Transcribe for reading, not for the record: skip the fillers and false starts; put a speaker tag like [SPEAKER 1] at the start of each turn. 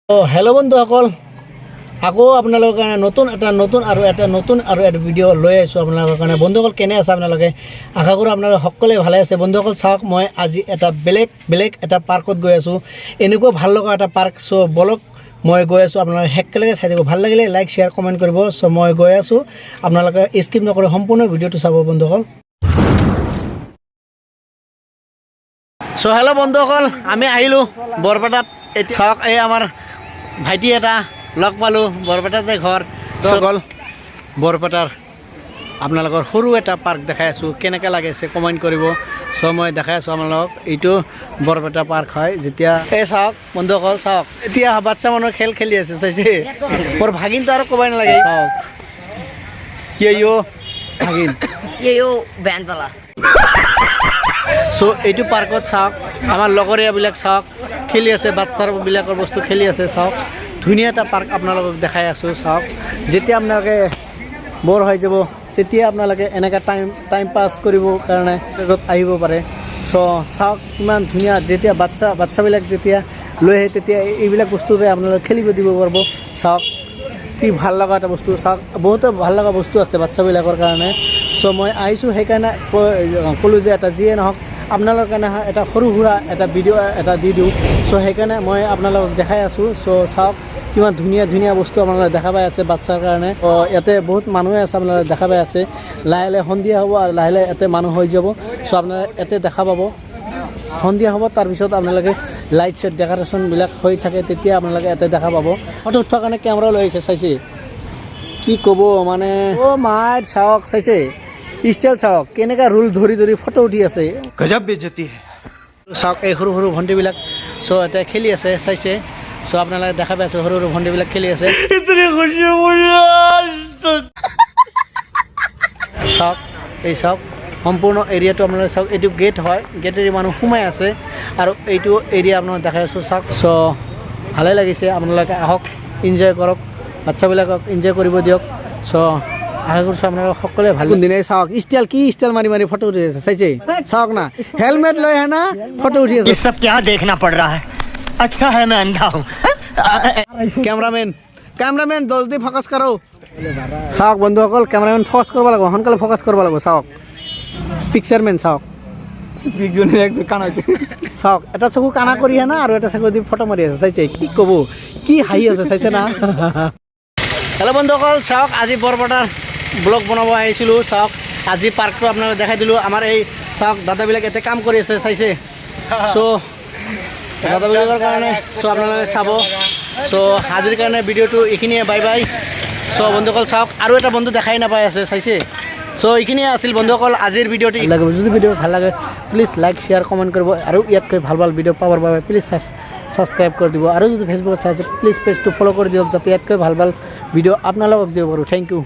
[SPEAKER 1] hello बंधुসকল আকৌ আপোনালোকৰ কাৰণে নতুন আৰু এটা ভিডিঅ' লৈ আইছো আপোনালোকৰ কাৰণে বন্ধুসকল কেনে আছে আপোনালোকে আশা কৰো আপোনালোক সকলোৱে ভালে আছে বন্ধুসকল চাওক মই আজি এটা বেলেগ এটা পাৰ্কত গৈ আছো এনেকুৱা ভাল লগা এটা পাৰ্ক সো বলক মই গৈ আছো আপোনালোকে হেকলৈকে চাই দিব ভাল লাগিলে লাইক শেয়াৰ কমেন্ট কৰিব সো মই গৈ আছো আপোনালোকে স্কিপ নকৰি সম্পূৰ্ণ ভিডিঅ'টো চাব বন্ধুসকল সো হেল্ল বন্ধুসকল আমি আহিলো বৰপেটাত চাওক এই আমাৰ ভাইটি এটা লগ পালো বৰপেটাতে ঘৰ সকল বৰপেটাৰ আপোনালোকৰ সৰু এটা পাৰ্ক দেখাই আছো কেনেকৈ লাগিছে কমেন্ট কৰিব সো মই দেখাই আছো আপোনালোকক এইটো বৰপেটা পাৰ্ক হয় যেতিয়া এই চাওক বন্ধুসকল চাওক এতিয়া বাচ্চা মানুহ খেল খেলি আছে চাইছে মোৰ ভাগিনটো আৰু ক'বই নালাগে চাওক ইয়ো ভাগিন
[SPEAKER 2] ইয়ো ব্যান্ডৱালা
[SPEAKER 1] সো এইটো পাৰ্কত চাওক আমাৰ লগৰীয়াবিলাক চাওক খেলি আছে বাচ্চাবিলাকৰ বস্তু খেলি আছে চাওক ধুনীয়া এটা পাৰ্ক আপোনালোকক দেখাই আছোঁ চাওক যেতিয়া আপোনালোকে বৰ হৈ যাব তেতিয়া আপোনালোকে এনেকৈ টাইম পাছ কৰিবৰ কাৰণে য'ত আহিব পাৰে চ' চাওক ইমান ধুনীয়া যেতিয়া বাচ্চাবিলাক যেতিয়া লৈ আহে তেতিয়া এইবিলাক বস্তুৰে আপোনালোকে খেলিব দিব পাৰিব চাওক কি ভাল লগা এটা বস্তু চাওক বহুতো ভাল লগা বস্তু আছে বাচ্চাবিলাকৰ কাৰণে চ' মই আহিছোঁ সেইকাৰণে ক'লোঁ যে এটা যিয়ে নহওক আপোনালোকৰ কাৰণে এটা সৰু সুৰা এটা ভিডিঅ' এটা দি দিওঁ চ' সেইকাৰণে মই আপোনালোকক দেখাই আছোঁ চ' চাওক কিমান ধুনীয়া বস্তু আপোনালোকে দেখা পাই আছে বাচ্চাৰ কাৰণে ইয়াতে বহুত মানুহে আছে আপোনালোকে দেখা পাই আছে লাহে সন্ধিয়া হ'ব আৰু লাহে ইয়াতে মানুহ হৈ যাব চ' আপোনালোকে ইয়াতে দেখা পাব সন্ধিয়া হ'ব তাৰপিছত আপোনালোকে লাইট চাইট ডেক'ৰেশ্যনবিলাক হৈ থাকে তেতিয়া আপোনালোকে ইয়াতে দেখা পাব ফটো উঠোৱাৰ কাৰণে কেমেৰা লৈ আহিছে চাইছে কি ক'ব মানে মাৰ চাওক চাইছে ষ্টাইল চাওক কেনেকৈ ৰোল ধৰি ফটো উঠি আছে
[SPEAKER 3] গজব বেজতি
[SPEAKER 1] চাওক এই সৰু ভণ্টিবিলাক চ' এতিয়া খেলি আছে চাইছে চ' আপোনালোকে দেখা পাই আছে সৰু ভণ্টিবিলাক খেলি আছে চাওক এই চাওক সম্পূৰ্ণ এৰিয়াটো আপোনালোকে চাওক এইটো গেট হয় গেটেৰে মানুহ সোমাই আছে আৰু এইটো এৰিয়া আপোনালোকে দেখাই আছোঁ চাওক চ' ভালেই লাগিছে আপোনালোকে আহক এনজয় কৰক বাচ্চাবিলাকক এনজয় কৰিব দিয়ক চ' আশা কৰিছোঁ আপোনালোকে সকলোৱে ভাল দিনে চাওক ষ্টাইল মাৰি ফটো উঠি আছে চাইছে চাওক না হেলমেট লৈ আহে না ফটো উঠি আছে
[SPEAKER 3] সব क्या देखना पड़ रहा है अच्छा है मैं अंधा हूँ
[SPEAKER 1] কেমেৰামেন জলদি ফ'কাছ কৰক চাওক বন্ধুসকল কেমেৰামেন ফ'কাছ কৰিব লাগিব সোনকালে ফ'কাছ কৰিব লাগিব চাওক পিকচাৰমেন চাওক চাওক এটা চকু কানা কৰি আহে না আৰু এটা চকু দি ফটো মাৰি আছে চাইছে কি ক'ব কি হাঁহি আছে চাইছে না হেল্ল' বন্ধুসকল চাওক আজি বৰপেটাৰ ব্লগ বনাব আহিছিলোঁ চাওক আজি পাৰ্কটো আপোনালোকে দেখাই দিলোঁ আমাৰ এই চাওক দাদাবিলাক ইয়াতে কাম কৰি আছে চাইছে চ' দাদাবিলাকৰ কাৰণে চ' আপোনালোকে চাব চ' আজিৰ কাৰণে ভিডিঅ'টো এইখিনিয়ে বাই চ' বন্ধুসকল চাওক আৰু এটা বন্ধু দেখাই নাপাই আছে চাইছে চ' এইখিনিয়ে আছিল বন্ধুসকল আজিৰ ভিডিঅ'টো লাগিব যদি ভিডিঅ' ভাল লাগে প্লিজ লাইক শ্বেয়াৰ কমেণ্ট কৰিব আৰু ইয়াতকৈ ভাল ভিডিঅ' পাবৰ বাবে প্লিজ ছাবস্ক্ৰাইব কৰি দিব আৰু যদি ফেচবুকত চাইছে প্লিজ পেজটো ফ'ল' কৰি দিয়ক যাতে ইয়াতকৈ ভাল ভিডিঅ' আপোনালোকক দিব পাৰোঁ থেংক ইউ